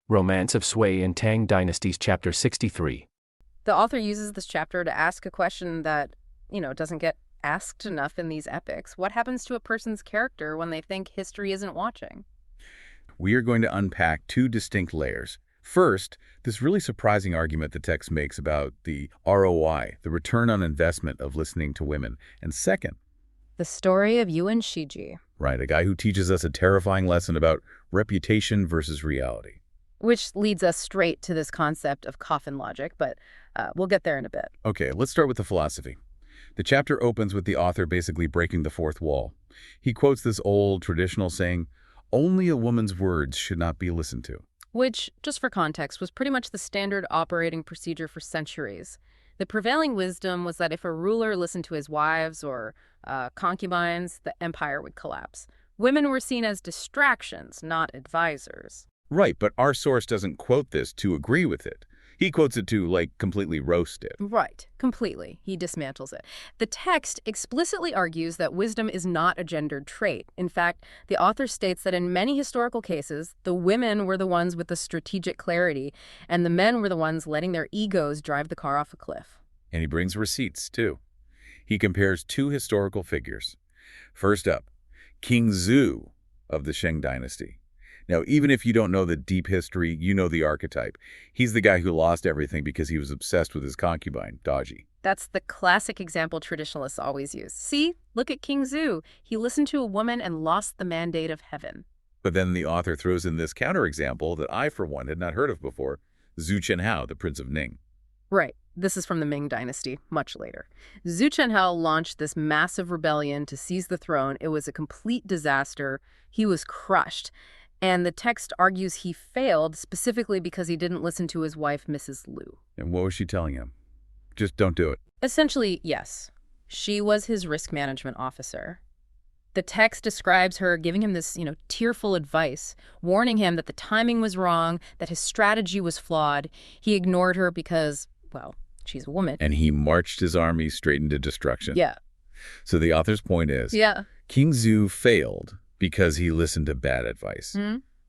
Romance of Sui and Tang Dynasties, Chapter 63. The author uses this chapter to ask a question that, doesn't get asked enough in these epics. What happens to a person's character when they think history isn't watching? We are going to unpack two distinct layers. First, this really surprising argument the text makes about the ROI, the return on investment of listening to women. And second, The story of Yuan Shiji, right, a guy who teaches us a terrifying lesson about reputation versus reality. which leads us straight to this concept of coffin logic, but we'll get there in a bit. Okay, let's start with the philosophy. The chapter opens with the author basically breaking the fourth wall. He quotes this old traditional saying, "Only a woman's words should not be listened to." Which, just for context, was pretty much the standard operating procedure for centuries. The prevailing wisdom was that if a ruler listened to his wives or concubines, the empire would collapse. Women were seen as distractions, not advisors. Right, but our source doesn't quote this to agree with it. He quotes it to, completely roast it. Right, completely. He dismantles it. The text explicitly argues that wisdom is not a gendered trait. In fact, the author states that in many historical cases, the women were the ones with the strategic clarity, and the men were the ones letting their egos drive the car off a cliff. And he brings receipts, too. He compares two historical figures. First up, King Zhu of the Shang dynasty. Now, even if you don't know the deep history, you know the archetype. He's the guy who lost everything because he was obsessed with his concubine, Daji. That's the classic example traditionalists always use. See, look at King Zhu. He listened to a woman and lost the mandate of heaven. But then the author throws in this counterexample that I, for one, had not heard of before, Zhu Chenhao, the Prince of Ning. Right. This is from the Ming Dynasty, much later. Zhu Chenhao launched this massive rebellion to seize the throne. It was a complete disaster. He was crushed. And the text argues he failed specifically because he didn't listen to his wife, Mrs. Liu. And what was she telling him? Just don't do it. Essentially, yes. She was his risk management officer. The text describes her giving him this, tearful advice, warning him that the timing was wrong, that his strategy was flawed. He ignored her because, she's a woman. And he marched his army straight into destruction. Yeah. So the author's point is, King Zhu failed because he listened to bad advice.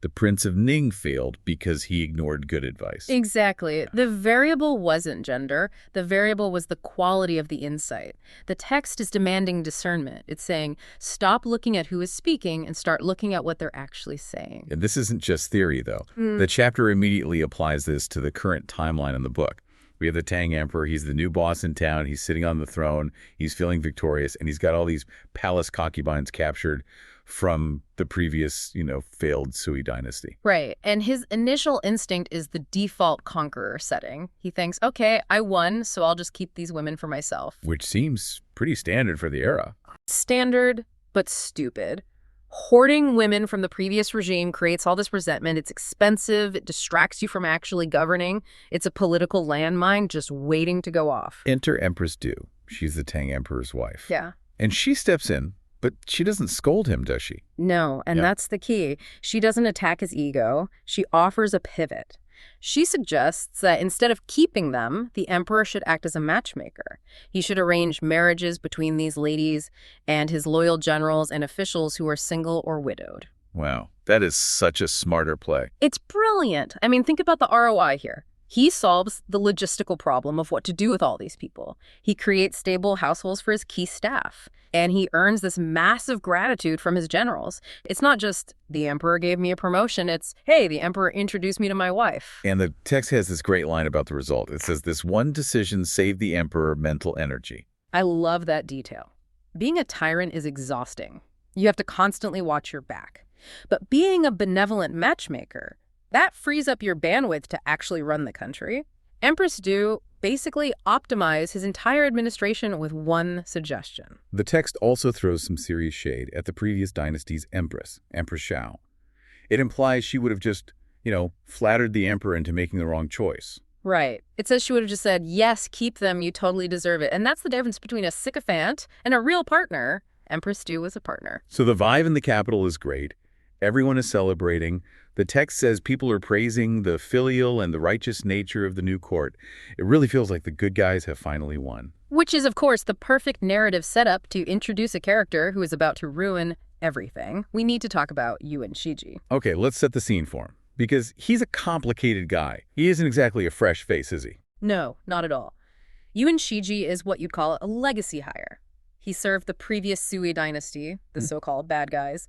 The Prince of Ning failed because he ignored good advice. Exactly. The variable wasn't gender. The variable was the quality of the insight. The text is demanding discernment. It's saying, stop looking at who is speaking and start looking at what they're actually saying. And this isn't just theory, though. The chapter immediately applies this to the current timeline in the book. We have the Tang Emperor. He's the new boss in town. He's sitting on the throne. He's feeling victorious. And he's got all these palace concubines captured from the previous, failed Sui dynasty. Right. And his initial instinct is the default conqueror setting. He thinks, okay, I won, so I'll just keep these women for myself. Which seems pretty standard for the era. Standard, but stupid. Hoarding women from the previous regime creates all this resentment. It's expensive. It distracts you from actually governing. It's a political landmine just waiting to go off. Enter Empress Du. She's the Tang Emperor's wife. Yeah. And she steps in, but she doesn't scold him, does she? No, and that's the key. She doesn't attack his ego. She offers a pivot. She suggests that instead of keeping them, the emperor should act as a matchmaker. He should arrange marriages between these ladies and his loyal generals and officials who are single or widowed. Wow, that is such a smarter play. It's brilliant. I mean, think about the ROI here. He solves the logistical problem of what to do with all these people. He creates stable households for his key staff, and he earns this massive gratitude from his generals. It's not just, the emperor gave me a promotion. It's, hey, the emperor introduced me to my wife. And the text has this great line about the result. It says, this one decision saved the emperor mental energy. I love that detail. Being a tyrant is exhausting. You have to constantly watch your back. But being a benevolent matchmaker, that frees up your bandwidth to actually run the country. Empress Du basically optimized his entire administration with one suggestion. The text also throws some serious shade at the previous dynasty's empress, Empress Shao. It implies she would have just, flattered the emperor into making the wrong choice. Right. It says she would have just said, yes, keep them, you totally deserve it. And that's the difference between a sycophant and a real partner. Empress Du was a partner. So the vibe in the capital is great. Everyone is celebrating. The text says people are praising the filial and the righteous nature of the new court. It really feels like the good guys have finally won. Which is, of course, the perfect narrative setup to introduce a character who is about to ruin everything. We need to talk about Yuan Shiji. Okay, let's set the scene for him. Because he's a complicated guy. He isn't exactly a fresh face, is he? No, not at all. Yuan Shiji is what you'd call a legacy hire. He served the previous Sui dynasty, the so-called bad guys,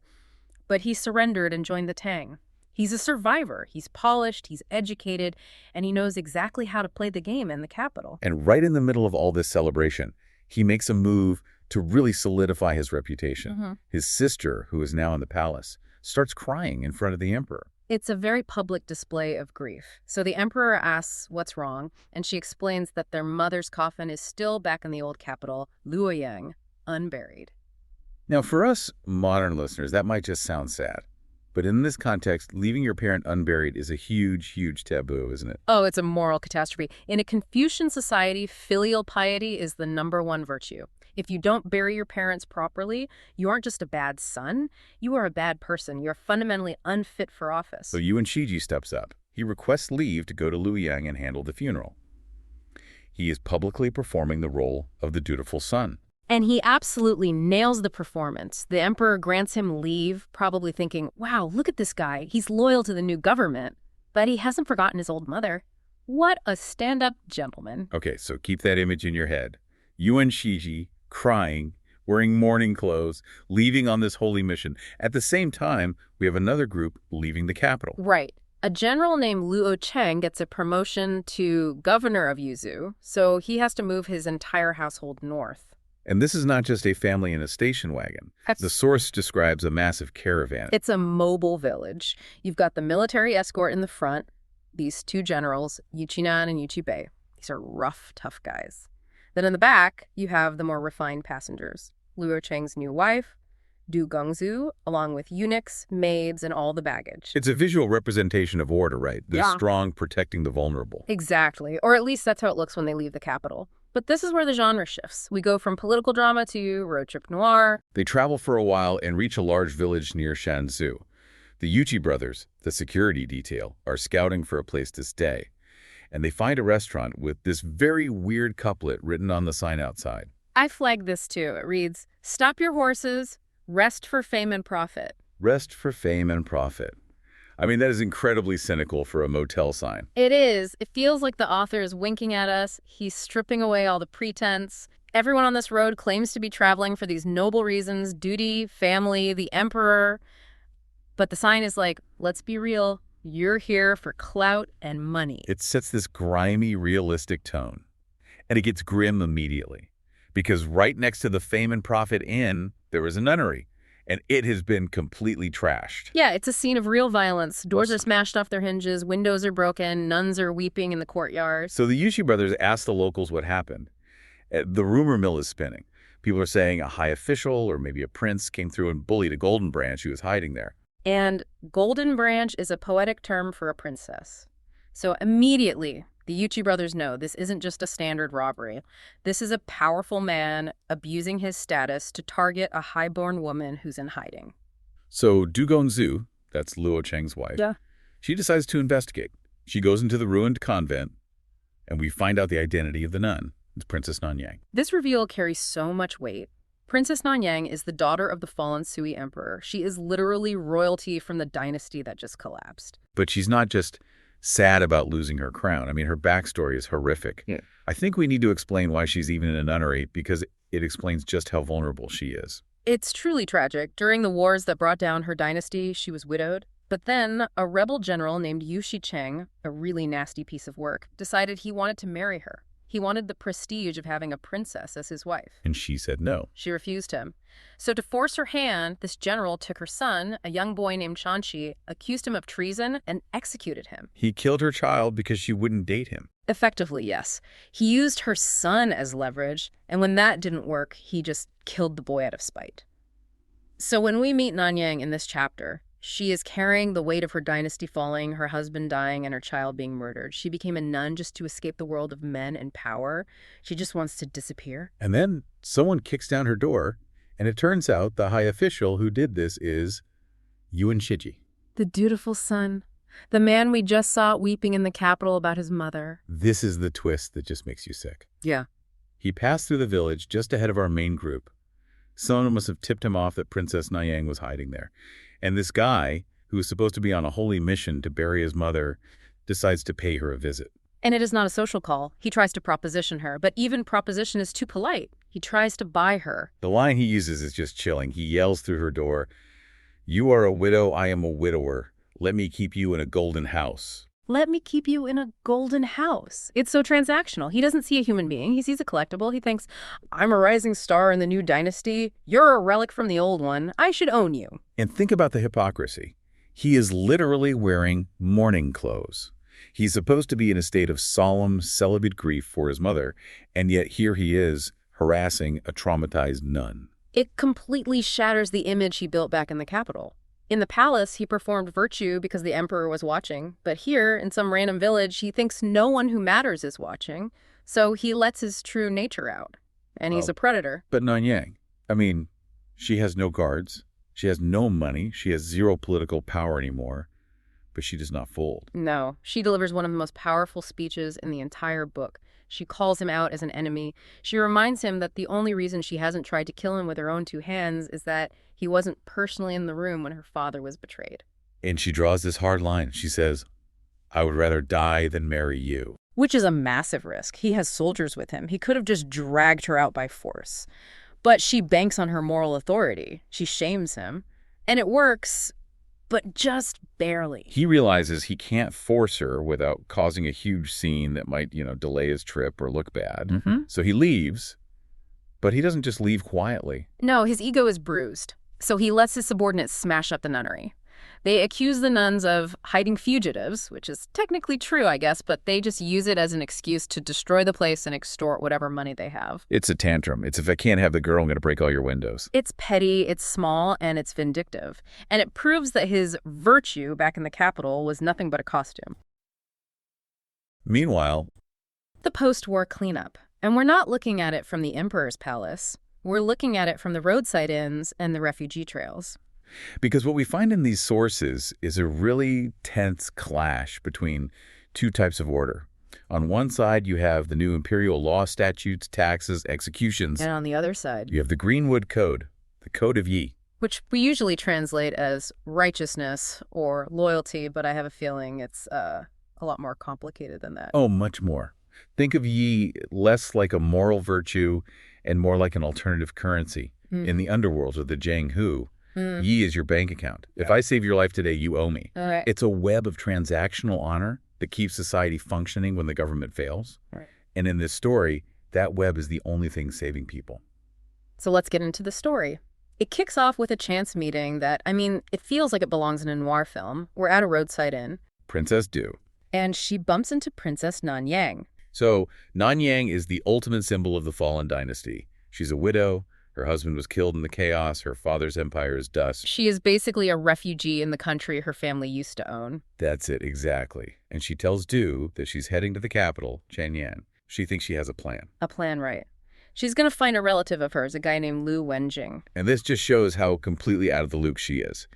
but he surrendered and joined the Tang. He's a survivor. He's polished, he's educated, and he knows exactly how to play the game in the capital. And right in the middle of all this celebration, he makes a move to really solidify his reputation. His sister, who is now in the palace, starts crying in front of the emperor. It's a very public display of grief. So the emperor asks what's wrong, and she explains that their mother's coffin is still back in the old capital, Luoyang, unburied. Now, for us modern listeners, that might just sound sad. But in this context, leaving your parent unburied is a huge, huge taboo, isn't it? Oh, it's a moral catastrophe. In a Confucian society, filial piety is the #1 virtue. If you don't bury your parents properly, you aren't just a bad son, you are a bad person. You're fundamentally unfit for office. So Yuan Shiji steps up. He requests leave to go to Luoyang and handle the funeral. He is publicly performing the role of the dutiful son. And he absolutely nails the performance. The emperor grants him leave, probably thinking, wow, look at this guy. He's loyal to the new government. But he hasn't forgotten his old mother. What a stand-up gentleman. Okay, so keep that image in your head. Yuan Shiji crying, wearing mourning clothes, leaving on this holy mission. At the same time, we have another group leaving the capital. Right. A general named Luo Cheng gets a promotion to governor of Yuzhou, so he has to move his entire household north. And this is not just a family in a station wagon. The source describes a massive caravan. It's a mobile village. You've got the military escort in the front, these two generals, Yu Qinan and Yu Qibei. These are rough, tough guys. Then in the back, you have the more refined passengers. Luo Cheng's new wife, Du Gongzu, along with eunuchs, maids, and all the baggage. It's a visual representation of order, right? The strong protecting the vulnerable. Exactly. Or at least that's how it looks when they leave the capital. But this is where the genre shifts. We go from political drama to road trip noir. They travel for a while and reach a large village near Shanzhou. The Yuchi brothers, the security detail, are scouting for a place to stay. And they find a restaurant with this very weird couplet written on the sign outside. I flagged this too. It reads, "Stop your horses, rest for fame and profit." Rest for fame and profit. I mean, that is incredibly cynical for a motel sign. It is. It feels like the author is winking at us. He's stripping away all the pretense. Everyone on this road claims to be traveling for these noble reasons: duty, family, the emperor. But the sign is like, let's be real. You're here for clout and money. It sets this grimy, realistic tone. And it gets grim immediately. Because right next to the Fame and Profit Inn, there is a nunnery. And it has been completely trashed. Yeah, it's a scene of real violence. Doors are smashed off their hinges, windows are broken, nuns are weeping in the courtyard. So the Yushi brothers asked the locals what happened. The rumor mill is spinning. People are saying a high official or maybe a prince came through and bullied a Golden Branch who was hiding there. And Golden Branch is a poetic term for a princess. So immediately, the Yuchi brothers know this isn't just a standard robbery. This is a powerful man abusing his status to target a highborn woman who's in hiding. So Du Gongzu, that's Luo Cheng's wife, she decides to investigate. She goes into the ruined convent, and we find out the identity of the nun. It's Princess Nanyang. This reveal carries so much weight. Princess Nanyang is the daughter of the fallen Sui emperor. She is literally royalty from the dynasty that just collapsed. But she's not just sad about losing her crown. I mean, her backstory is horrific. Yeah. I think we need to explain why she's even in a nunnery because it explains just how vulnerable she is. It's truly tragic. During the wars that brought down her dynasty, she was widowed. But then a rebel general named Yu Shichong, a really nasty piece of work, decided he wanted to marry her. He wanted the prestige of having a princess as his wife. And she said no. She refused him. So to force her hand, this general took her son, a young boy named Shanxi, accused him of treason, and executed him. He killed her child because she wouldn't date him. Effectively, yes. He used her son as leverage, and when that didn't work, he just killed the boy out of spite. So when we meet Nanyang in this chapter, she is carrying the weight of her dynasty falling, her husband dying, and her child being murdered. She became a nun just to escape the world of men and power. She just wants to disappear. And then someone kicks down her door, and it turns out the high official who did this is Yuan Shiji. The dutiful son. The man we just saw weeping in the capital about his mother. This is the twist that just makes you sick. Yeah. He passed through the village just ahead of our main group. Someone must have tipped him off that Princess Nanyang was hiding there. And this guy, who is supposed to be on a holy mission to bury his mother, decides to pay her a visit. And it is not a social call. He tries to proposition her, but even proposition is too polite. He tries to buy her. The line he uses is just chilling. He yells through her door, "You are a widow, I am a widower. Let me keep you in a golden house." Let me keep you in a golden house. It's so transactional. He doesn't see a human being. He sees a collectible. He thinks, I'm a rising star in the new dynasty. You're a relic from the old one. I should own you. And think about the hypocrisy. He is literally wearing mourning clothes. He's supposed to be in a state of solemn, celibate grief for his mother, and yet here he is harassing a traumatized nun. It completely shatters the image he built back in the capital. In the palace, he performed virtue because the emperor was watching, but here, in some random village, he thinks no one who matters is watching, so he lets his true nature out. And he's a predator. But Nanyang, I mean, she has no guards, she has no money, she has zero political power anymore, but she does not fold. No, she delivers one of the most powerful speeches in the entire book. She calls him out as an enemy. She reminds him that the only reason she hasn't tried to kill him with her own two hands is that he wasn't personally in the room when her father was betrayed. And she draws this hard line. She says, I would rather die than marry you. Which is a massive risk. He has soldiers with him. He could have just dragged her out by force. But she banks on her moral authority. She shames him. And it works, but just barely. He realizes he can't force her without causing a huge scene that might, delay his trip or look bad. So he leaves, but he doesn't just leave quietly. No, his ego is bruised. So he lets his subordinates smash up the nunnery. They accuse the nuns of hiding fugitives, which is technically true, I guess, but they just use it as an excuse to destroy the place and extort whatever money they have. It's a tantrum. It's if I can't have the girl, I'm going to break all your windows. It's petty, it's small, and it's vindictive. And it proves that his virtue back in the capital was nothing but a costume. Meanwhile, the post-war cleanup. And we're not looking at it from the emperor's palace. We're looking at it from the roadside inns and the refugee trails. Because what we find in these sources is a really tense clash between two types of order. On one side, you have the new imperial law, statutes, taxes, executions. And on the other side, you have the Greenwood Code, the Code of Yi. Which we usually translate as righteousness or loyalty, but I have a feeling it's a lot more complicated than that. Oh, much more. Think of Yi less like a moral virtue and more like an alternative currency. In the underworld of the Jiang Hu, Yi is your bank account. If I save your life today, you owe me. Right. It's a web of transactional honor that keeps society functioning when the government fails. Right. And in this story, that web is the only thing saving people. So let's get into the story. It kicks off with a chance meeting that, it feels like it belongs in a noir film. We're at a roadside inn. Princess Du. And she bumps into Princess Nanyang. So Nanyang is the ultimate symbol of the fallen dynasty. She's a widow. Her husband was killed in the chaos. Her father's empire is dust. She is basically a refugee in the country her family used to own. That's it, exactly. And she tells Du that she's heading to the capital, Chang'an. She thinks she has a plan. A plan, right. She's going to find a relative of hers, a guy named Lu Wenjing. And this just shows how completely out of the loop she is.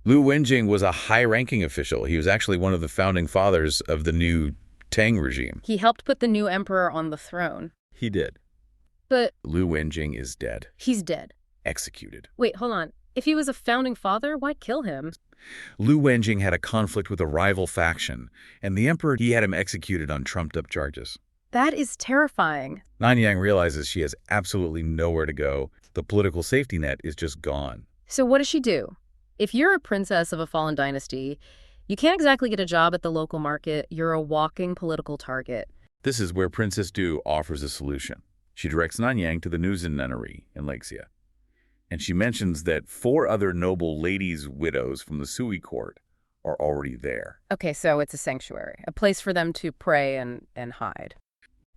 Lu Wenjing was a high-ranking official. He was actually one of the founding fathers of the new Tang regime. He helped put the new emperor on the throne. He did. But Lu Wenjing is dead. He's dead. Executed. Wait, hold on. If he was a founding father, why kill him? Lu Wenjing had a conflict with a rival faction, and the emperor, he had him executed on trumped-up charges. That is terrifying. Nanyang realizes she has absolutely nowhere to go. The political safety net is just gone. So what does she do? If you're a princess of a fallen dynasty, you can't exactly get a job at the local market. You're a walking political target. This is where Princess Du offers a solution. She directs Nanyang to the Nuzin nunnery in Lexia. And she mentions that 4 other noble ladies' widows from the Sui court are already there. Okay, so it's a sanctuary, a place for them to pray and hide.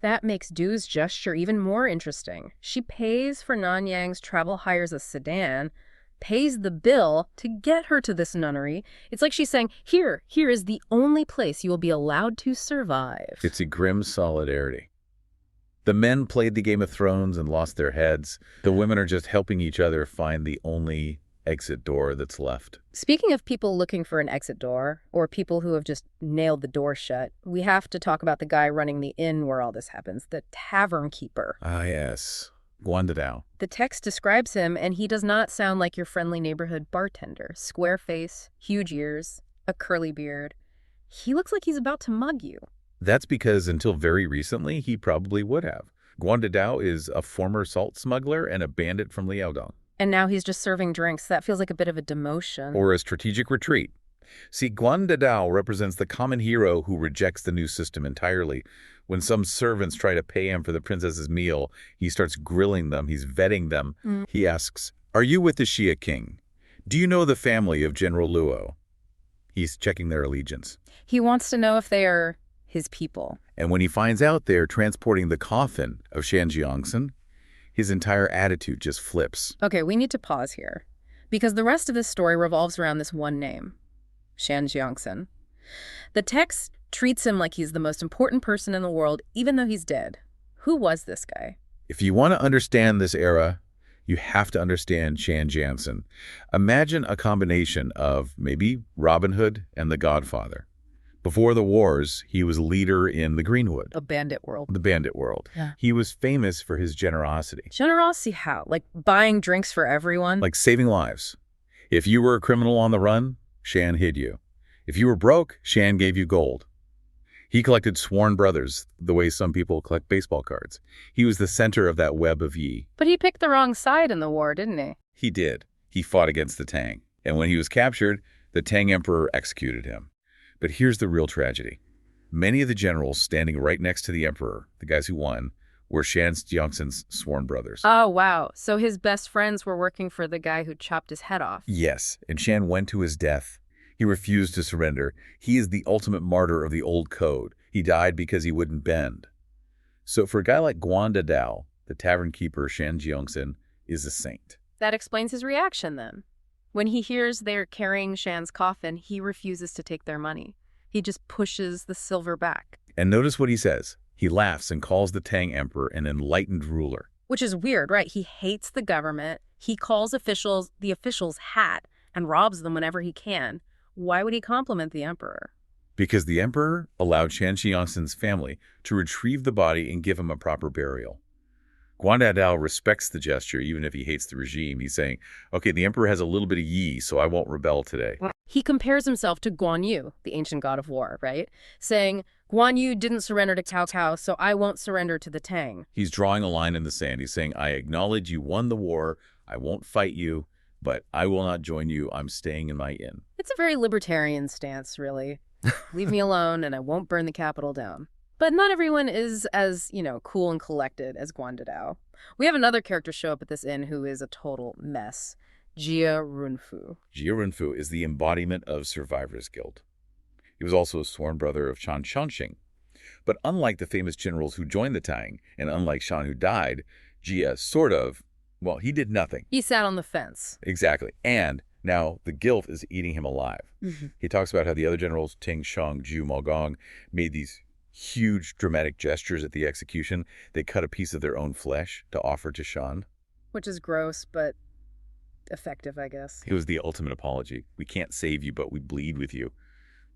That makes Du's gesture even more interesting. She pays for Nanyang's travel, hires a sedan, pays the bill to get her to this nunnery. It's like she's saying, here is the only place you will be allowed to survive. It's a grim solidarity. The men played the Game of Thrones and lost their heads. The women are just helping each other find the only exit door that's left. Speaking of people looking for an exit door, or people who have just nailed the door shut, we have to talk about the guy running the inn where all this happens, the tavern keeper. Ah, yes. Guandadao. The text describes him, and he does not sound like your friendly neighborhood bartender. Square face, huge ears, a curly beard. He looks like he's about to mug you. That's because until very recently, he probably would have. Guandadao is a former salt smuggler and a bandit from Liaodong. And now he's just serving drinks. That feels like a bit of a demotion. Or a strategic retreat. See, Guandadao represents the common hero who rejects the new system entirely. When some servants try to pay him for the princess's meal, he starts grilling them, he's vetting them. He asks, "Are you with the Xia king? Do you know the family of General Luo?" He's checking their allegiance. He wants to know if they are his people. And when he finds out they're transporting the coffin of Shan Jiangsun, his entire attitude just flips. Okay, we need to pause here, because the rest of this story revolves around this one name, Shan Jiangsun. The text treats him like he's the most important person in the world, even though he's dead. Who was this guy? If you want to understand this era, you have to understand Shan Jiangsun. Imagine a combination of maybe Robin Hood and The Godfather. Before the wars, he was leader in the Greenwood. The bandit world. The bandit world. Yeah. He was famous for his generosity. Generosity how? Like buying drinks for everyone? Like saving lives. If you were a criminal on the run, Shan hid you. If you were broke, Shan gave you gold. He collected sworn brothers the way some people collect baseball cards. He was the center of that web of Yi. But he picked the wrong side in the war, didn't he? He did. He fought against the Tang. And when he was captured, the Tang emperor executed him. But here's the real tragedy. Many of the generals standing right next to the emperor, the guys who won, were Shan Jiangsun's sworn brothers. Oh, wow. So his best friends were working for the guy who chopped his head off. Yes, and Shan went to his death. He refused to surrender. He is the ultimate martyr of the old code. He died because he wouldn't bend. So for a guy like Guandadao, the tavern keeper Shan Jiangsun is a saint. That explains his reaction then. When he hears they're carrying Shan's coffin, he refuses to take their money. He just pushes the silver back. And notice what he says. He laughs and calls the Tang emperor an enlightened ruler. Which is weird, right? He hates the government. He calls the officials hat and robs them whenever he can. Why would he compliment the emperor? Because the emperor allowed Shan Jiangsun's family to retrieve the body and give him a proper burial. Guandadao respects the gesture, even if he hates the regime. He's saying, okay, the emperor has a little bit of Yi, so I won't rebel today. He compares himself to Guan Yu, the ancient god of war, right? Saying, Guan Yu didn't surrender to Cao Cao, so I won't surrender to the Tang. He's drawing a line in the sand. He's saying, I acknowledge you won the war. I won't fight you, but I will not join you. I'm staying in my inn. It's a very libertarian stance, really. Leave me alone and I won't burn the capital down. But not everyone is as, cool and collected as Guandadao. We have another character show up at this inn who is a total mess. Jia Runfu. Jia Runfu is the embodiment of survivor's guilt. He was also a sworn brother of Shan Shanxing. But unlike the famous generals who joined the Tang, and unlike Shan who died, Jia he did nothing. He sat on the fence. Exactly. And now the guilt is eating him alive. He talks about how the other generals, Ting Sheng, Zhu Maogong, made these huge dramatic gestures at the execution. They cut a piece of their own flesh to offer to Shan. Which is gross, but effective, I guess. It was the ultimate apology. We can't save you, but we bleed with you.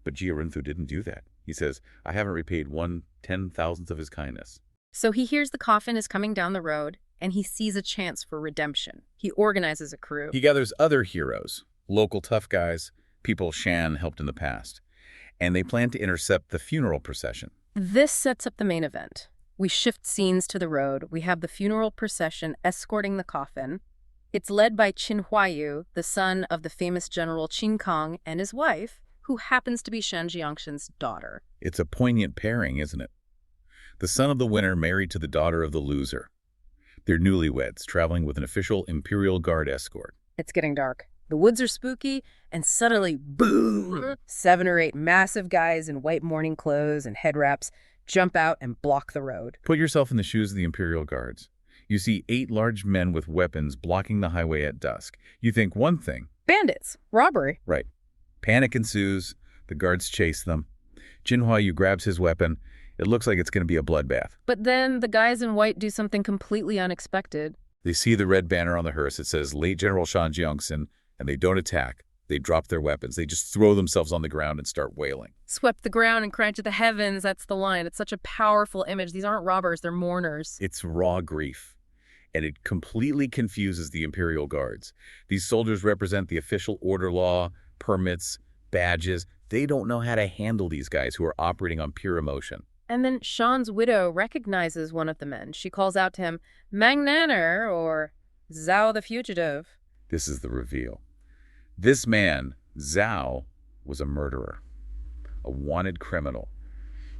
But Jia Runfu didn't do that. He says, I haven't repaid 1/10,000th of his kindness. So he hears the coffin is coming down the road, and he sees a chance for redemption. He organizes a crew. He gathers other heroes, local tough guys, people Shan helped in the past, and they plan to intercept the funeral procession. This sets up the main event. We shift scenes to the road. We have the funeral procession escorting the coffin. It's led by Qin Huayu, the son of the famous general Qin Kang, and his wife, who happens to be Shan Jiangsun's daughter. It's a poignant pairing, isn't it? The son of the winner married to the daughter of the loser. They're newlyweds, traveling with an official Imperial Guard escort. It's getting dark. The woods are spooky, and suddenly, boom! 7 or 8 massive guys in white mourning clothes and head wraps jump out and block the road. Put yourself in the shoes of the Imperial Guards. You see 8 large men with weapons blocking the highway at dusk. You think one thing. Bandits. Robbery. Right. Panic ensues. The guards chase them. Jin Huayu grabs his weapon. It looks like it's going to be a bloodbath. But then the guys in white do something completely unexpected. They see the red banner on the hearse. It says, Late General Shan Jiangsun, and they don't attack. They drop their weapons. They just throw themselves on the ground and start wailing. Swept the ground and cried to the heavens. That's the line. It's such a powerful image. These aren't robbers. They're mourners. It's raw grief. and it completely confuses the Imperial Guards. These soldiers represent the official order law, permits, badges. They don't know how to handle these guys who are operating on pure emotion. And then Sean's widow recognizes one of the men. She calls out to him, Mang Nanner, or Zhao the Fugitive. This is the reveal. This man, Zhao, was a murderer, a wanted criminal.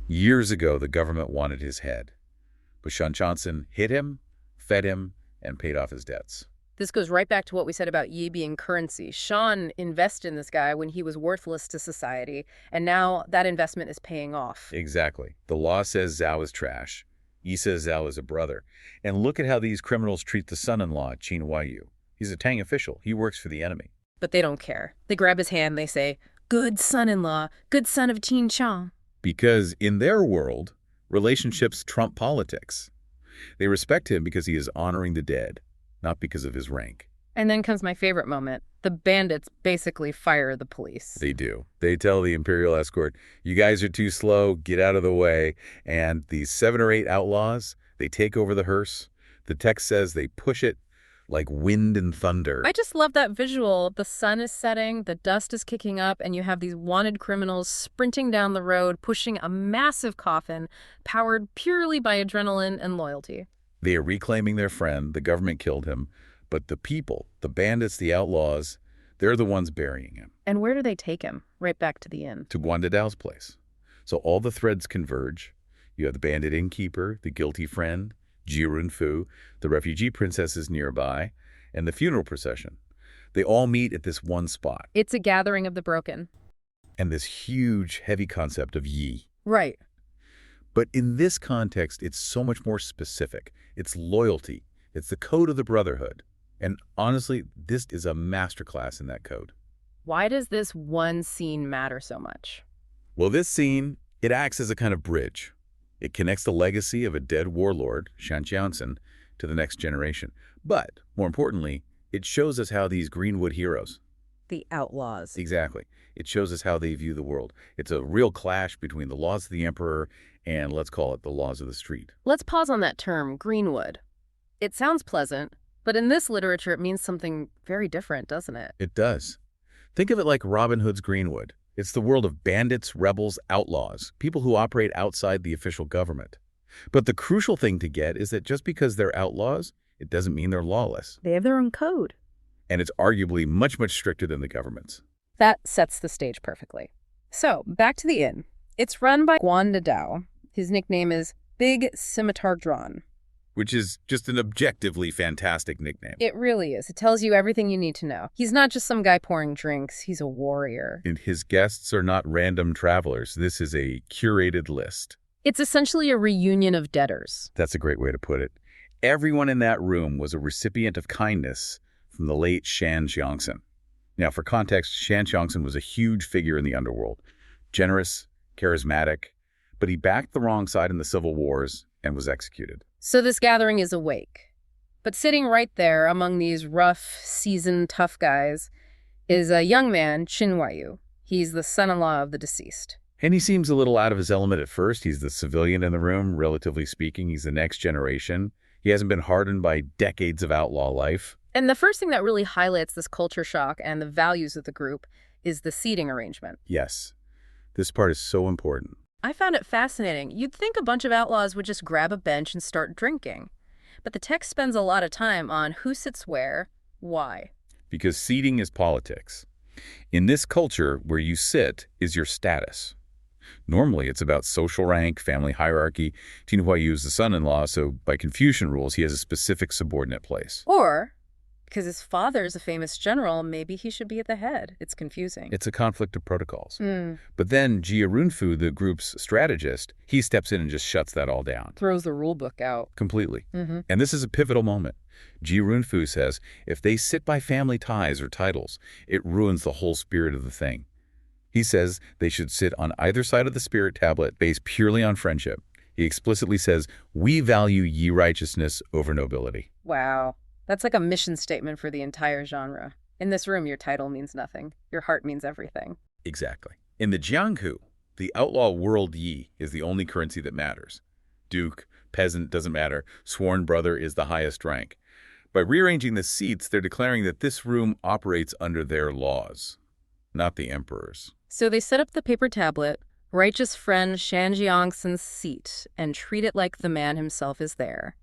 Years ago, the government wanted his head. But Shan Johnson hid him, fed him, and paid off his debts. This goes right back to what we said about Yi being currency. Sean invested in this guy when he was worthless to society, and now that investment is paying off. Exactly. The law says Zhao is trash. Yi says Zhao is a brother. And look at how these criminals treat the son-in-law, Qin Huaiyu. He's a Tang official. He works for the enemy. But they don't care. They grab his hand, they say, good son-in-law, good son of Qin Chang. Because in their world, relationships trump politics. They respect him because he is honoring the dead, not because of his rank. And then comes my favorite moment. The bandits basically fire the police. They do. They tell the Imperial escort, you guys are too slow, get out of the way. And these 7 or 8 outlaws, they take over the hearse. The text says they push it like wind and thunder. I just love that visual. The sun is setting, the dust is kicking up, and you have these wanted criminals sprinting down the road, pushing a massive coffin, powered purely by adrenaline and loyalty. They are reclaiming their friend. The government killed him. But the people, the bandits, the outlaws, they're the ones burying him. And where do they take him? Right back to the inn. To Guan Dao's place. So all the threads converge. You have the bandit innkeeper, the guilty friend, Jirun Fu, the refugee princesses nearby, and the funeral procession. They all meet at this one spot. It's a gathering of the broken. And this huge, heavy concept of Yi. Right. But in this context, it's so much more specific. It's loyalty. It's the code of the brotherhood. And honestly, this is a masterclass in that code. Why does this one scene matter so much? Well, this scene, it acts as a kind of bridge. It connects the legacy of a dead warlord, Shan Jianxin, to the next generation. But, more importantly, it shows us how these Greenwood heroes... The outlaws. Exactly. It shows us how they view the world. It's a real clash between the laws of the emperor and, let's call it, the laws of the street. Let's pause on that term, Greenwood. It sounds pleasant, but in this literature it means something very different, doesn't it? It does. Think of it like Robin Hood's Greenwood. It's the world of bandits, rebels, outlaws, people who operate outside the official government. But the crucial thing to get is that just because they're outlaws, it doesn't mean they're lawless. They have their own code. And it's arguably much, much stricter than the government's. That sets the stage perfectly. So, back to the inn. It's run by Guan Dao. His nickname is Big Scimitar Drawn. Which is just an objectively fantastic nickname. It really is. It tells you everything you need to know. He's not just some guy pouring drinks. He's a warrior. And his guests are not random travelers. This is a curated list. It's essentially a reunion of debtors. That's a great way to put it. Everyone in that room was a recipient of kindness from the late Shan Jianxin. Now, for context, Shan Jianxin was a huge figure in the underworld. Generous, charismatic, but he backed the wrong side in the civil wars and was executed. So this gathering is awake. But sitting right there among these rough, seasoned, tough guys is a young man, Qin Huaiyu. He's the son-in-law of the deceased. And he seems a little out of his element at first. He's the civilian in the room, relatively speaking. He's the next generation. He hasn't been hardened by decades of outlaw life. And the first thing that really highlights this culture shock and the values of the group is the seating arrangement. Yes. This part is so important. I found it fascinating. You'd think a bunch of outlaws would just grab a bench and start drinking. But the text spends a lot of time on who sits where, why. Because seating is politics. In this culture, where you sit is your status. Normally, it's about social rank, family hierarchy. Qin Huaiyu is the son-in-law, so by Confucian rules, he has a specific subordinate place. Or, because his father is a famous general, maybe he should be at the head. It's confusing. It's a conflict of protocols. But then Jirun Fu, the group's strategist, he steps in and just shuts that all down. Throws the rule book out. Completely. And this is a pivotal moment. Jirun Fu says, if they sit by family ties or titles, it ruins the whole spirit of the thing. He says they should sit on either side of the spirit tablet based purely on friendship. He explicitly says, we value Yi righteousness over nobility. Wow. That's like a mission statement for the entire genre. In this room, your title means nothing. Your heart means everything. Exactly. In the Jianghu, the outlaw world Yi is the only currency that matters. Duke, peasant, doesn't matter. Sworn brother is the highest rank. By rearranging the seats, they're declaring that this room operates under their laws, not the emperor's. So they set up the paper tablet, righteous friend Shan Jiangxin's seat, and treat it like the man himself is there.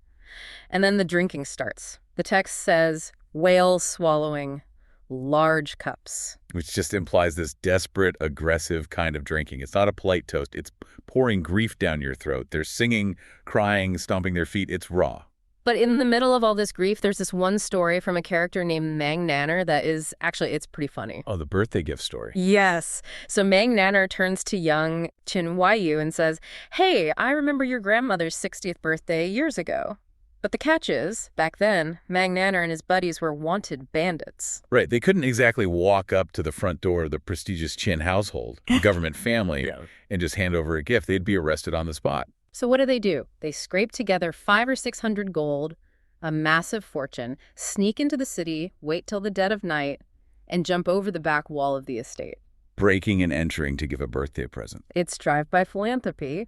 And then the drinking starts. The text says, whale swallowing, large cups. Which just implies this desperate, aggressive kind of drinking. It's not a polite toast. It's pouring grief down your throat. They're singing, crying, stomping their feet. It's raw. But in the middle of all this grief, there's this one story from a character named Mang Nanner that is, actually, it's pretty funny. Oh, the birthday gift story. Yes. So Mang Nanner turns to young Qin Huaiyu and says, hey, I remember your grandmother's 60th birthday years ago. But the catch is, back then, Mang Nanner and his buddies were wanted bandits. Right. They couldn't exactly walk up to the front door of the prestigious Qin household, the government family, and just hand over a gift. They'd be arrested on the spot. So what do? They scrape together 500 or 600 gold, a massive fortune, sneak into the city, wait till the dead of night, and jump over the back wall of the estate. Breaking and entering to give a birthday present. It's drive-by philanthropy.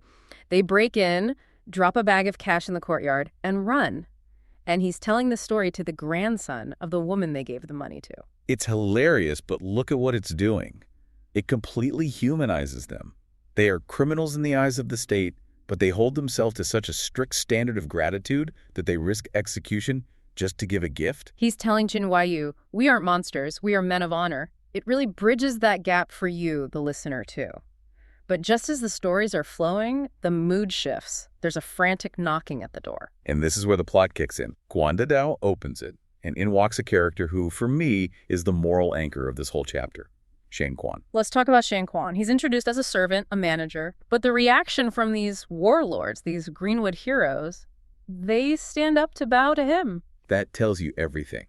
They break in, drop a bag of cash in the courtyard, and run. And he's telling the story to the grandson of the woman they gave the money to. It's hilarious, but look at what it's doing. It completely humanizes them. They are criminals in the eyes of the state, but they hold themselves to such a strict standard of gratitude that they risk execution just to give a gift. He's telling Qin Huaiyu, we aren't monsters, we are men of honor. It really bridges that gap for you, the listener, too. But just as the stories are flowing, the mood shifts. There's a frantic knocking at the door. And this is where the plot kicks in. Guan Dao opens it, and in walks a character who, for me, is the moral anchor of this whole chapter. Shan Quan. Let's talk about Shan Quan. He's introduced as a servant, a manager, but the reaction from these warlords, these Greenwood heroes, they stand up to bow to him. That tells you everything.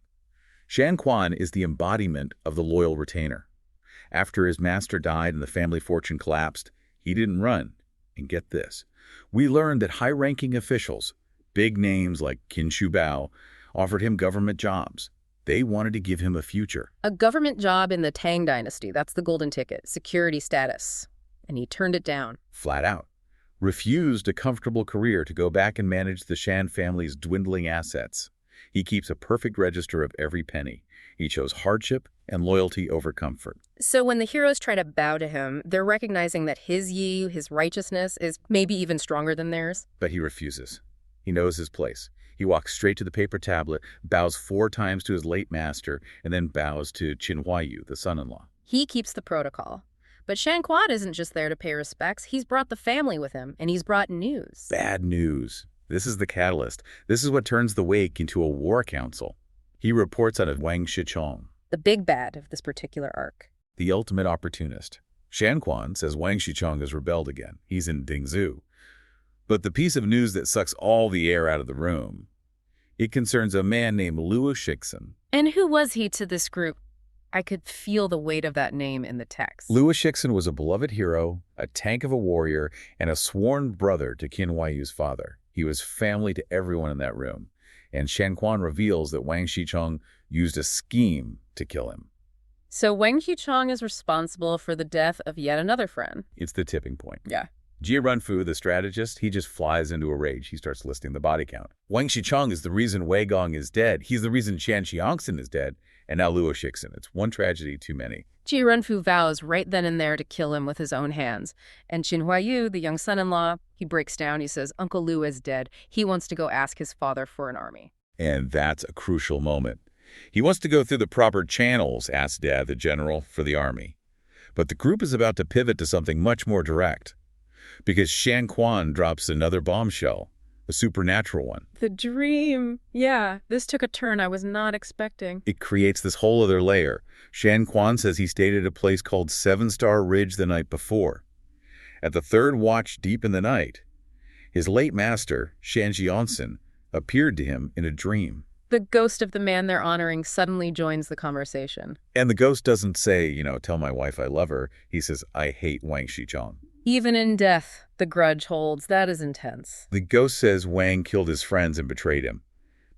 Shan Quan is the embodiment of the loyal retainer. After his master died and the family fortune collapsed, he didn't run. And get this, we learned that high-ranking officials, big names like Qin Shubao, offered him government jobs. They wanted to give him a future. A government job in the Tang dynasty, that's the golden ticket, security status. And he turned it down. Flat out. Refused a comfortable career to go back and manage the Shan family's dwindling assets. He keeps a perfect register of every penny. He chose hardship and loyalty over comfort. So when the heroes try to bow to him, they're recognizing that his yi, his righteousness, is maybe even stronger than theirs. But he refuses. He knows his place. He walks straight to the paper tablet, bows 4 times to his late master, and then bows to Qin Huaiyu, the son-in-law. He keeps the protocol. But Shan Quan isn't just there to pay respects. He's brought the family with him, and he's brought news. Bad news. This is the catalyst. This is what turns the wake into a war council. He reports out of Wang Shichong, the big bad of this particular arc. The ultimate opportunist. Shan Quan says Wang Shichong has rebelled again. He's in Dingzhou. But the piece of news that sucks all the air out of the room, it concerns a man named Luo Shixin. And who was he to this group? I could feel the weight of that name in the text. Luo Shixin was a beloved hero, a tank of a warrior, and a sworn brother to Qin Huaiyu's father. He was family to everyone in that room. And Shan Quan reveals that Wang Shichong used a scheme to kill him. So Wang Shichong is responsible for the death of yet another friend. It's the tipping point. Yeah. Jie Runfu, the strategist, he just flies into a rage. He starts listing the body count. Wang Shichong is the reason Wei Gong is dead. He's the reason Shan Xiangxin is dead. And now Luo Shixin. It's one tragedy too many. Jie Runfu vows right then and there to kill him with his own hands. And Qin Huaiyu, the young son-in-law, he breaks down. He says, Uncle Luo is dead. He wants to go ask his father for an army. And that's a crucial moment. He wants to go through the proper channels, asked Dad, the general, for the army. But the group is about to pivot to something much more direct. Because Shan Quan drops another bombshell, a supernatural one. The dream. Yeah, this took a turn I was not expecting. It creates this whole other layer. Shan Quan says he stayed at a place called 7-Star Ridge the night before. At the 3rd watch deep in the night, his late master, Shan Jianxin, appeared to him in a dream. The ghost of the man they're honoring suddenly joins the conversation. And the ghost doesn't say, tell my wife I love her. He says, I hate Wang Shichong. Even in death, the grudge holds. That is intense. The ghost says Wang killed his friends and betrayed him.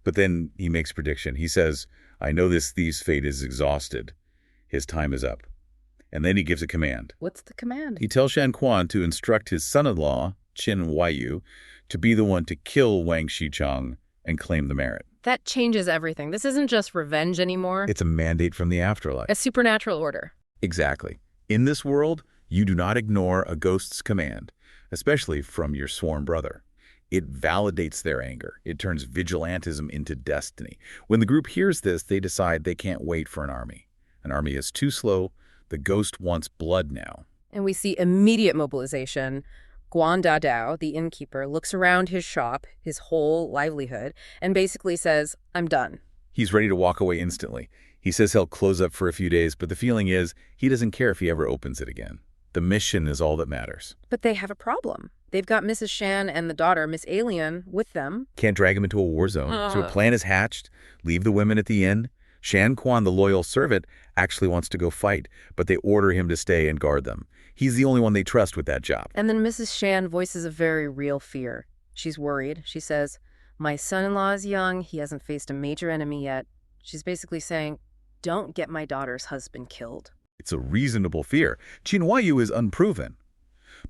But then he makes a prediction. He says, I know this thief's fate is exhausted. His time is up. And then he gives a command. What's the command? He tells Shan Quan to instruct his son-in-law, Qin Huaiyu, to be the one to kill Wang Shichong and claim the merit. That changes everything. This isn't just revenge anymore. It's a mandate from the afterlife. A supernatural order. Exactly. In this world, you do not ignore a ghost's command, especially from your sworn brother. It validates their anger. It turns vigilantism into destiny. When the group hears this, they decide they can't wait for an army. An army is too slow. The ghost wants blood now. And we see immediate mobilization. Guan Dadao, the innkeeper, looks around his shop, his whole livelihood, and basically says, I'm done. He's ready to walk away instantly. He says he'll close up for a few days, but the feeling is he doesn't care if he ever opens it again. The mission is all that matters. But they have a problem. They've got Mrs. Shan and the daughter, Miss Alien, with them. Can't drag him into a war zone. So a plan is hatched. Leave the women at the inn. Shan Quan, the loyal servant, actually wants to go fight, but they order him to stay and guard them. He's the only one they trust with that job. And then Mrs. Shan voices a very real fear. She's worried. She says, my son-in-law is young. He hasn't faced a major enemy yet. She's basically saying, don't get my daughter's husband killed. It's a reasonable fear. Qin Huaiyu is unproven.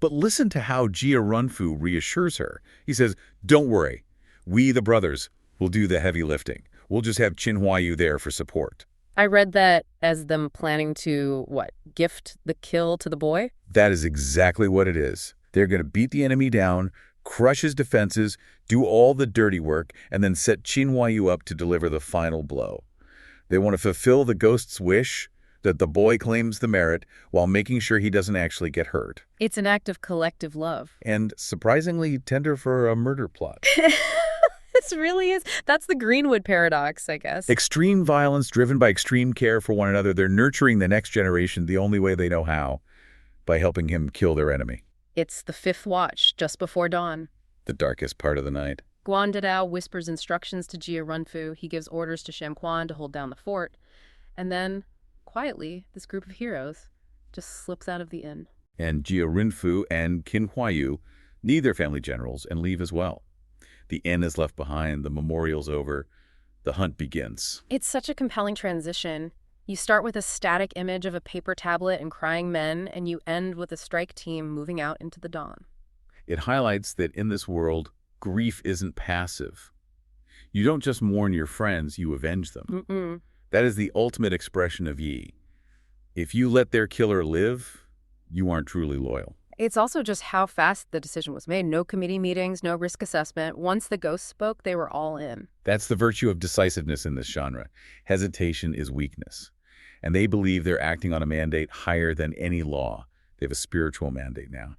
But listen to how Jia Runfu reassures her. He says, don't worry. We, the brothers, will do the heavy lifting. We'll just have Qin Huaiyu there for support. I read that as them planning to, gift the kill to the boy? That is exactly what it is. They're going to beat the enemy down, crush his defenses, do all the dirty work, and then set Qin Huaiyu up to deliver the final blow. They want to fulfill the ghost's wish that the boy claims the merit while making sure he doesn't actually get hurt. It's an act of collective love. And surprisingly tender for a murder plot. This really is. That's the Greenwood paradox, I guess. Extreme violence driven by extreme care for one another. They're nurturing the next generation the only way they know how, by helping him kill their enemy. It's the fifth watch, just before dawn. The darkest part of the night. Guan Dadao whispers instructions to Jia Runfu. He gives orders to Shan Quan to hold down the fort. And then, quietly, this group of heroes just slips out of the inn. And Jia Runfu and Qin Huaiyu need their family generals and leave as well. The inn is left behind, the memorial's over, the hunt begins. It's such a compelling transition. You start with a static image of a paper tablet and crying men, and you end with a strike team moving out into the dawn. It highlights that in this world, grief isn't passive. You don't just mourn your friends, you avenge them. That is the ultimate expression of Yi. If you let their killer live, you aren't truly loyal. It's also just how fast the decision was made. No committee meetings, no risk assessment. Once the ghost spoke, they were all in. That's the virtue of decisiveness in this genre. Hesitation is weakness. And they believe they're acting on a mandate higher than any law. They have a spiritual mandate now.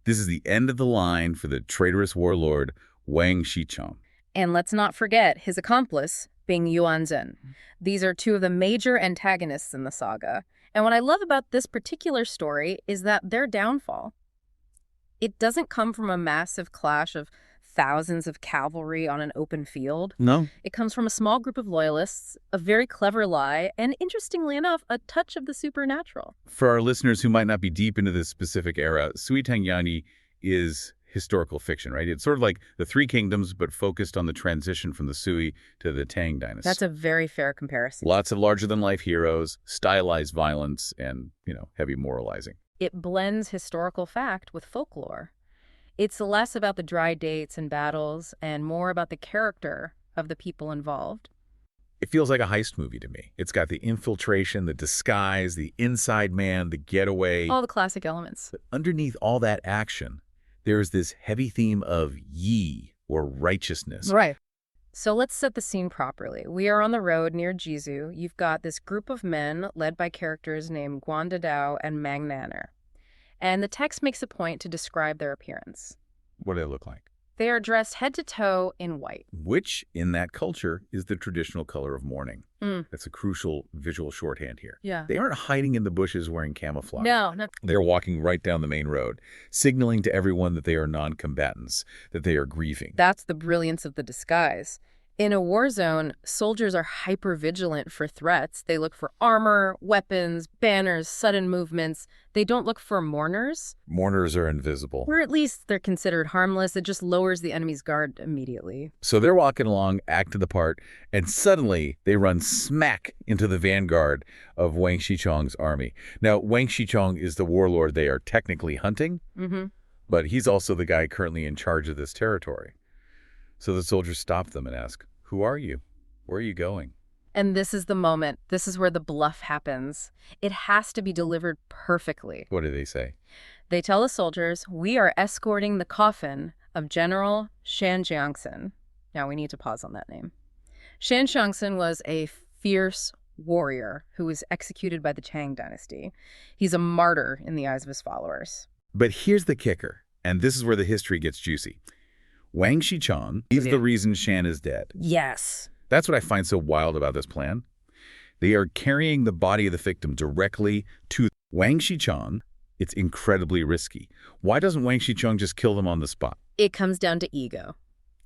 This is the end of the line for the traitorous warlord, Wang Shichong. And let's not forget his accomplice, being Unsung. These are two of the major antagonists in the saga. And what I love about this particular story is that their downfall, it doesn't come from a massive clash of thousands of cavalry on an open field. No. It comes from a small group of loyalists, a very clever lie, and interestingly enough, a touch of the supernatural. For our listeners who might not be deep into this specific era, Sui Tangyani is historical fiction, right? It's sort of like the Three Kingdoms, but focused on the transition from the Sui to the Tang dynasty. That's a very fair comparison. Lots of larger-than-life heroes, stylized violence, and, heavy moralizing. It blends historical fact with folklore. It's less about the dry dates and battles and more about the character of the people involved. It feels like a heist movie to me. It's got the infiltration, the disguise, the inside man, the getaway. All the classic elements. But underneath all that action, there's this heavy theme of Yi, or righteousness. Right. So let's set the scene properly. We are on the road near Jizu. You've got this group of men led by characters named Guan Dadao and Mang Nanner. And the text makes a point to describe their appearance. What do they look like? They are dressed head to toe in white. Which, in that culture, is the traditional color of mourning. That's a crucial visual shorthand here. Yeah. They aren't hiding in the bushes wearing camouflage. No. They're walking right down the main road, signaling to everyone that they are non-combatants, that they are grieving. That's the brilliance of the disguise. In a war zone, soldiers are hyper-vigilant for threats. They look for armor, weapons, banners, sudden movements. They don't look for mourners. Mourners are invisible. Or at least they're considered harmless. It just lowers the enemy's guard immediately. So they're walking along, acting the part, and suddenly they run smack into the vanguard of Wang Shichong's army. Now, Wang Shichong is the warlord they are technically hunting, But he's also the guy currently in charge of this territory. So the soldiers stop them and ask, "Who are you? Where are you going?" And this is the moment. This is where the bluff happens. It has to be delivered perfectly. What do they say? They tell the soldiers, "We are escorting the coffin of General Shan Jiangsun." Now we need to pause on that name. Shan Jiangsun was a fierce warrior who was executed by the Tang dynasty. He's a martyr in the eyes of his followers. But here's the kicker, and this is where the history gets juicy. Wang Shichong is the reason Shan is dead. Yes. That's what I find so wild about this plan. They are carrying the body of the victim directly to Wang Shichong. It's incredibly risky. Why doesn't Wang Shichong just kill them on the spot? It comes down to ego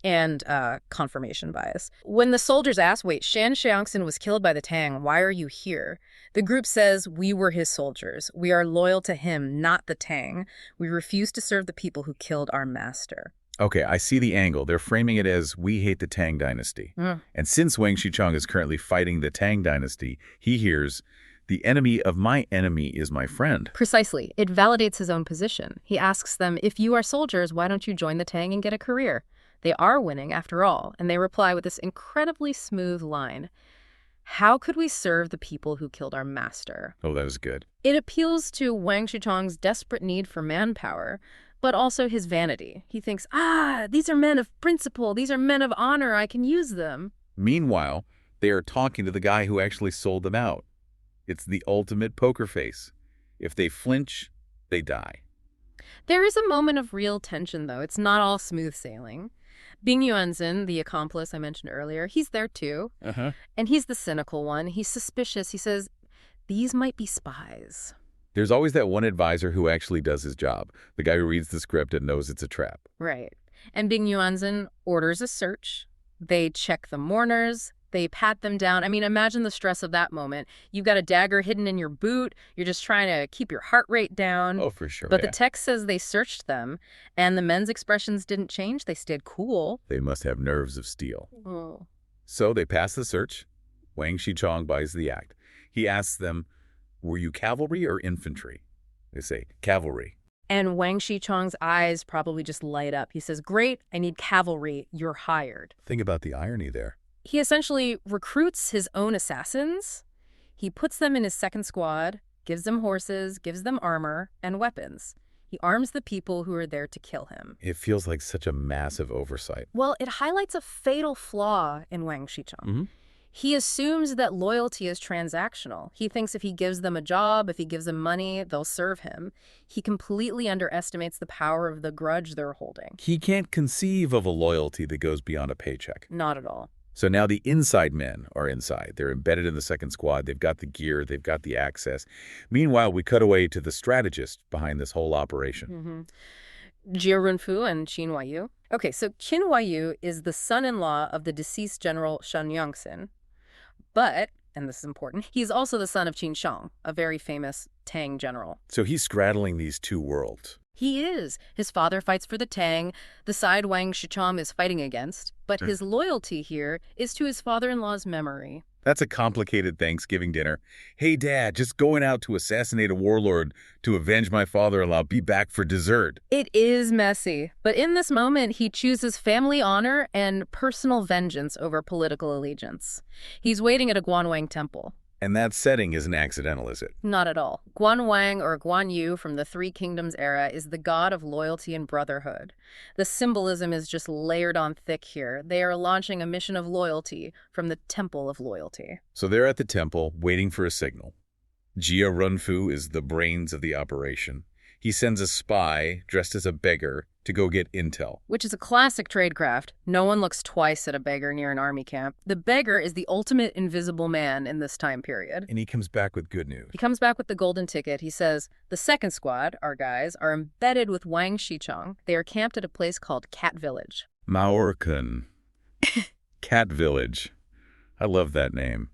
and confirmation bias. When the soldiers ask, wait, Shan Jiangsun was killed by the Tang, why are you here? The group says, we were his soldiers. We are loyal to him, not the Tang. We refuse to serve the people who killed our master. Okay, I see the angle. They're framing it as, we hate the Tang dynasty. And since Wang Shichong is currently fighting the Tang dynasty, he hears, the enemy of my enemy is my friend. Precisely. It validates his own position. He asks them, if you are soldiers, why don't you join the Tang and get a career? They are winning, after all, and they reply with this incredibly smooth line. How could we serve the people who killed our master? Oh, that is good. It appeals to Wang Shichong's desperate need for manpower, but also his vanity. He thinks, these are men of principle. These are men of honor. I can use them. Meanwhile, they are talking to the guy who actually sold them out. It's the ultimate poker face. If they flinch, they die. There is a moment of real tension, though. It's not all smooth sailing. Bing Yuanzhen, the accomplice I mentioned earlier, he's there too. And he's the cynical one. He's suspicious. He says, these might be spies. There's always that one advisor who actually does his job, the guy who reads the script and knows it's a trap. Right. And Bing Yuanzhen orders a search. They check the mourners. They pat them down. I mean, imagine the stress of that moment. You've got a dagger hidden in your boot. You're just trying to keep your heart rate down. Oh, for sure. But the text says they searched them, and the men's expressions didn't change. They stayed cool. They must have nerves of steel. Oh. So they pass the search. Wang Shichong buys the act. He asks them, were you cavalry or infantry? They say, cavalry. And Wang Shichong's eyes probably just light up. He says, great, I need cavalry. You're hired. Think about the irony there. He essentially recruits his own assassins. He puts them in his second squad, gives them horses, gives them armor and weapons. He arms the people who are there to kill him. It feels like such a massive oversight. Well, it highlights a fatal flaw in Wang Shichong. He assumes that loyalty is transactional. He thinks if he gives them a job, if he gives them money, they'll serve him. He completely underestimates the power of the grudge they're holding. He can't conceive of a loyalty that goes beyond a paycheck. Not at all. So now the inside men are inside. They're embedded in the second squad. They've got the gear. They've got the access. Meanwhile, we cut away to the strategist behind this whole operation. Jia Runfu and Qin Huaiyu. Okay, so Qin Huaiyu is the son-in-law of the deceased General Shan Jiangsun. But, and this is important, he's also the son of Qin Shang, a very famous Tang general. So he's straddling these two worlds. He is. His father fights for the Tang, the side Wang Shichong is fighting against, but his loyalty here is to his father-in-law's memory. That's a complicated Thanksgiving dinner. Hey, Dad, just going out to assassinate a warlord to avenge my father-in-law. Be back for dessert. It is messy, but in this moment, he chooses family honor and personal vengeance over political allegiance. He's waiting at a Guanwang temple. And that setting isn't accidental, is it? Not at all. Guan Wang, or Guan Yu from the Three Kingdoms era, is the god of loyalty and brotherhood. The symbolism is just layered on thick here. They are launching a mission of loyalty from the Temple of Loyalty. So they're at the temple, waiting for a signal. Jia Runfu is the brains of the operation. He sends a spy, dressed as a beggar, to go get intel. Which is a classic tradecraft. No one looks twice at a beggar near an army camp. The beggar is the ultimate invisible man in this time period. And he comes back with good news. He comes back with the golden ticket. He says, the second squad, our guys, are embedded with Wang Shichong. They are camped at a place called Cat Village. Maorkan. Cat Village. I love that name.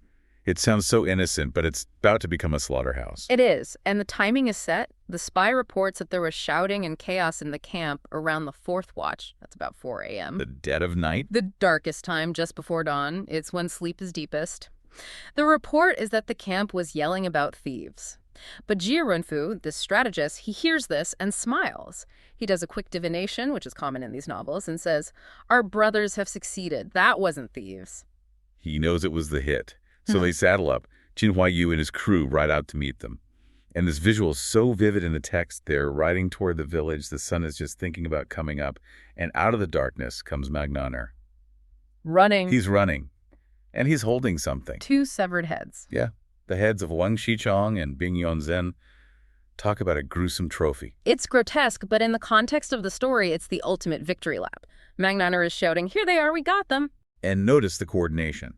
It sounds so innocent, but it's about to become a slaughterhouse. It is, and the timing is set. The spy reports that there was shouting and chaos in the camp around the fourth watch. That's about 4 a.m. The dead of night? The darkest time, just before dawn. It's when sleep is deepest. The report is that the camp was yelling about thieves. But Jia Runfu, this strategist, he hears this and smiles. He does a quick divination, which is common in these novels, and says, "Our brothers have succeeded. That wasn't thieves." He knows it was the hit. So they saddle up. Jin Huaiyu and his crew ride out to meet them. And this visual is so vivid in the text. They're riding toward the village. The sun is just thinking about coming up. And out of the darkness comes Magnaner. Running. He's running. And he's holding something. 2 severed heads. Yeah. The heads of Wang Shichong and Bing Yonzhen. Talk about a gruesome trophy. It's grotesque, but in the context of the story, it's the ultimate victory lap. Magnaner is shouting, "Here they are, we got them." And notice the coordination.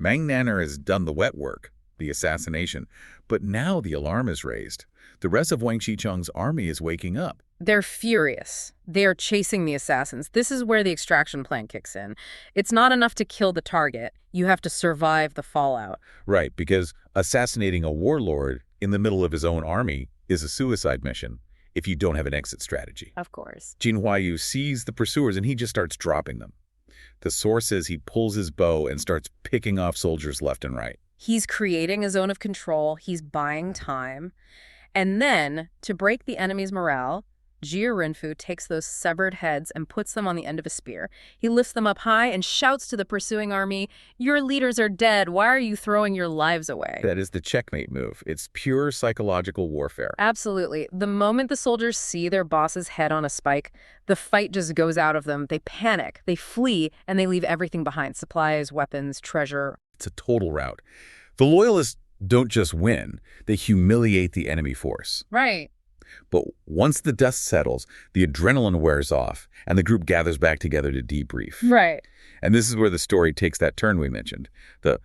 Magnaner has done the wet work, the assassination, but now the alarm is raised. The rest of Wang Shichong's army is waking up. They're furious. They are chasing the assassins. This is where the extraction plan kicks in. It's not enough to kill the target. You have to survive the fallout. Right, because assassinating a warlord in the middle of his own army is a suicide mission if you don't have an exit strategy. Of course. Jin Huaiyu sees the pursuers and he just starts dropping them. The source says he pulls his bow and starts picking off soldiers left and right. He's creating a zone of control. He's buying time. And then, to break the enemy's morale, Jia Runfu takes those severed heads and puts them on the end of a spear. He lifts them up high and shouts to the pursuing army, "Your leaders are dead. Why are you throwing your lives away?" That is the checkmate move. It's pure psychological warfare. Absolutely. The moment the soldiers see their boss's head on a spike, the fight just goes out of them. They panic, they flee, and they leave everything behind. Supplies, weapons, treasure. It's a total rout. The loyalists don't just win, they humiliate the enemy force. Right. But once the dust settles, the adrenaline wears off, and the group gathers back together to debrief. Right. And this is where the story takes that turn we mentioned, the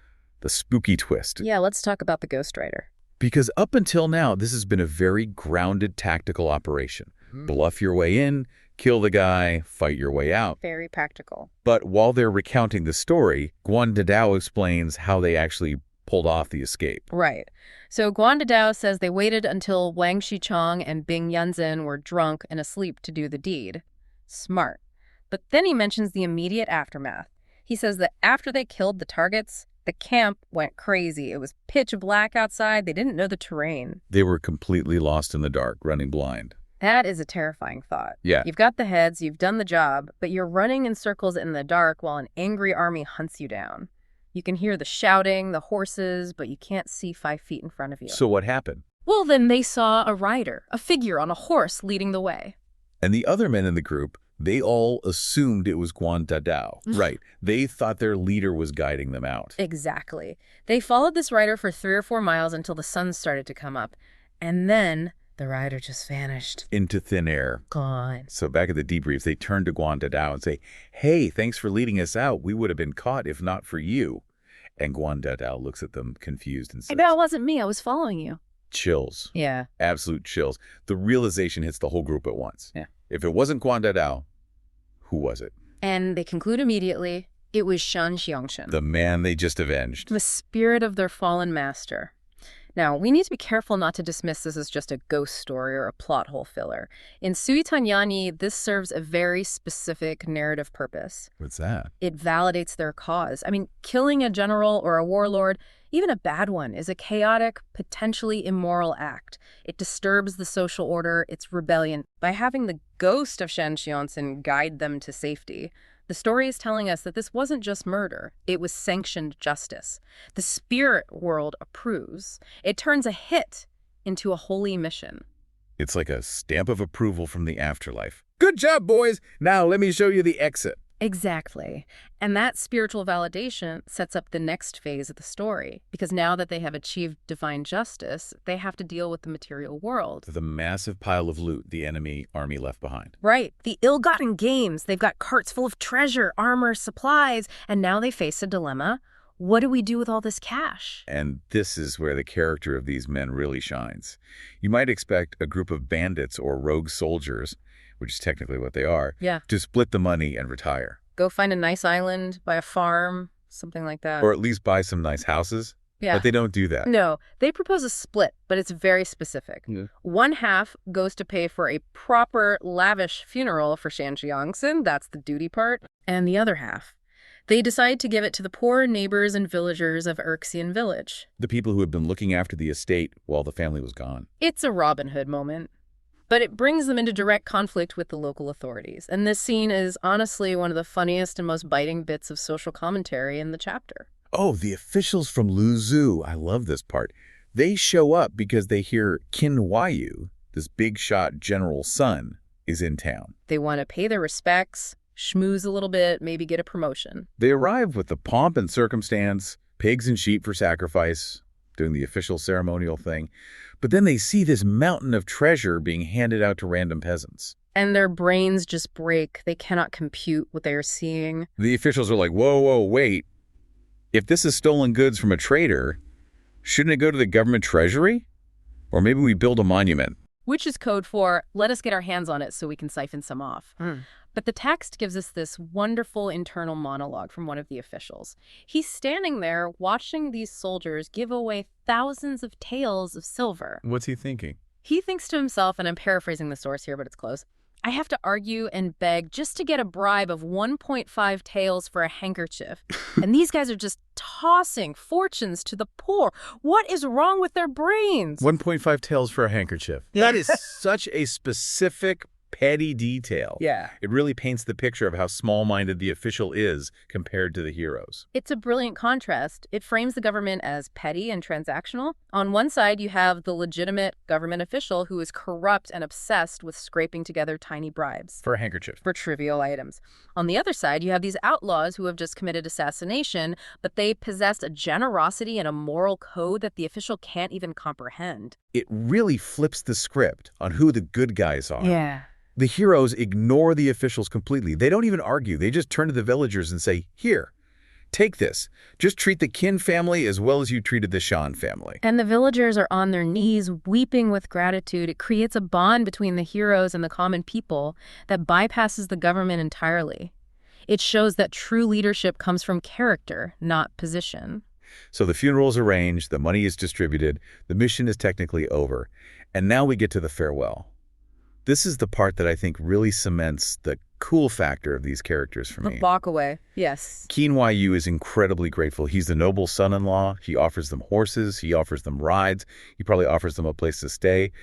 spooky twist. Yeah, let's talk about the ghostwriter. Because up until now, this has been a very grounded tactical operation. Bluff your way in, kill the guy, fight your way out. Very practical. But while they're recounting the story, Guan Dadao explains how they actually pulled off the escape. Right. So Guan Dadao says they waited until Wang Shichong and Bing Yanzhen were drunk and asleep to do the deed. Smart. But then he mentions the immediate aftermath. He says that after they killed the targets, the camp went crazy. It was pitch black outside. They didn't know the terrain. They were completely lost in the dark, running blind. That is a terrifying thought. Yeah. You've got the heads, you've done the job, but you're running in circles in the dark while an angry army hunts you down. You can hear the shouting, the horses, but you can't see 5 feet in front of you. So what happened? Well, then they saw a rider, a figure on a horse leading the way. And the other men in the group, they all assumed it was Guan Dadao. Right. They thought their leader was guiding them out. Exactly. They followed this rider for 3 or 4 miles until the sun started to come up. And then the rider just vanished. Into thin air. Gone. So back at the debriefs, they turn to Guan Dadao and say, "Hey, thanks for leading us out. We would have been caught if not for you." And Guan Dadao looks at them confused and says, Maybe it wasn't me. I was following you. Chills. Yeah. Absolute chills. The realization hits the whole group at once. Yeah. If it wasn't Guan Dadao, who was it? And they conclude immediately, it was Shan Xiangshen, The man they just avenged. the spirit of their fallen master. Now, we need to be careful not to dismiss this as just a ghost story or a plot hole filler. In Sui Tanyani, this serves a very specific narrative purpose. What's that? It validates their cause. I mean, killing a general or a warlord, even a bad one, is a chaotic, potentially immoral act. It disturbs the social order, it's rebellion. By having the ghost of Shan Xiangshen guide them to safety, the story is telling us that this wasn't just murder, it was sanctioned justice. The spirit world approves. It turns a hit into a holy mission. It's like a stamp of approval from the afterlife. Good job, boys! Now let me show you the exit. Exactly. And that spiritual validation sets up the next phase of the story, because now that they have achieved divine justice, they have to deal with the material world. The massive pile of loot the enemy army left behind. Right. The ill-gotten gains. They've got carts full of treasure, armor, supplies, and now they face a dilemma. What do we do with all this cash? And this is where the character of these men really shines. You might expect a group of bandits or rogue soldiers, which is technically what they are, Yeah. to split the money and retire. Go find a nice island, buy a farm, something like that. Or at least buy some nice houses. Yeah. But they don't do that. No, they propose a split, but it's very specific. Yeah. One half goes to pay for a proper, lavish funeral for Shan Xiangshen. That's the duty part. And the other half, They decide to give it to the poor neighbors and villagers of Erxian village. The people who had been looking after the estate while the family was gone. It's a Robin Hood moment. But it brings them into direct conflict with the local authorities. And this scene is honestly one of the funniest and most biting bits of social commentary in the chapter. Oh, the officials from Luzhu. I love this part. They show up because they hear Qin Huaiyu, this big-shot general's son, is in town. They want to pay their respects, schmooze a little bit, maybe get a promotion. They arrive with the pomp and circumstance, pigs and sheep for sacrifice, doing the official ceremonial thing. But then they see this mountain of treasure being handed out to random peasants. And their brains just break. They cannot compute what they are seeing. The officials are like, whoa, wait. If this is stolen goods from a trader, shouldn't it go to the government treasury? Or maybe we build a monument. Which is code for, let us get our hands on it so we can siphon some off. But the text gives us this wonderful internal monologue from one of the officials. He's standing there watching these soldiers give away thousands of taels of silver. What's he thinking? He thinks to himself, and I'm paraphrasing the source here, but it's close, I have to argue and beg just to get a bribe of 1.5 taels for a handkerchief. And these guys are just tossing fortunes to the poor. What is wrong with their brains? 1.5 taels for a handkerchief. That is such a specific, petty detail. Yeah. It really paints the picture of how small-minded the official is compared to the heroes. It's a brilliant contrast. It frames the government as petty and transactional. On one side, you have the legitimate government official who is corrupt and obsessed with scraping together tiny bribes. For a handkerchief. For trivial items. On the other side, you have these outlaws who have just committed assassination, but they possess a generosity and a moral code that the official can't even comprehend. It really flips the script on who the good guys are. Yeah. The heroes ignore the officials completely. They don't even argue. They just turn to the villagers and say, here, take this. Just treat the Qin family as well as you treated the Shan family. And the villagers are on their knees, weeping with gratitude. It creates a bond between the heroes and the common people that bypasses the government entirely. It shows that true leadership comes from character, not position. So the funeral is arranged, the money is distributed, the mission is technically over, and now we get to the farewell. This is the part that I think really cements the cool factor of these characters for me. Walk away. Yes. Qin Huaiyu is incredibly grateful. He's the noble son-in-law. He offers them horses. He offers them rides. He probably offers them a place to stay.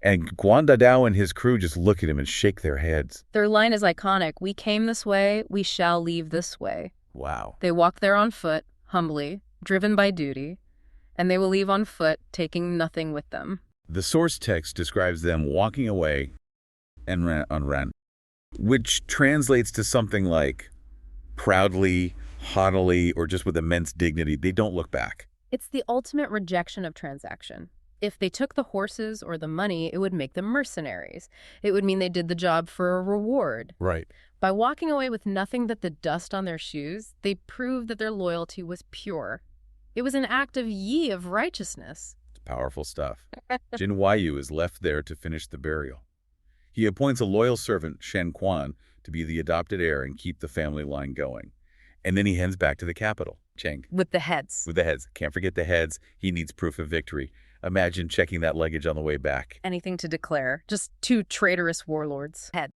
And Guan Dadao and his crew just look at him and shake their heads. Their line is iconic. We came this way, we shall leave this way. Wow. They walk there on foot, humbly, driven by duty, and they will leave on foot, taking nothing with them. The source text describes them walking away and ran, which translates to something like proudly, haughtily, or just with immense dignity. They don't look back. It's the ultimate rejection of transaction. If they took the horses or the money, it would make them mercenaries. It would mean they did the job for a reward. Right. By walking away with nothing but the dust on their shoes, they proved that their loyalty was pure. It was an act of of righteousness. It's powerful stuff. Jin Huaiyu is left there to finish the burial. He appoints a loyal servant, Shen Quan, to be the adopted heir and keep the family line going. And then he heads back to the capital, Cheng. With the heads. With the heads. Can't forget the heads. He needs proof of victory. Imagine checking that luggage on the way back. Anything to declare. Just two traitorous warlords. Head.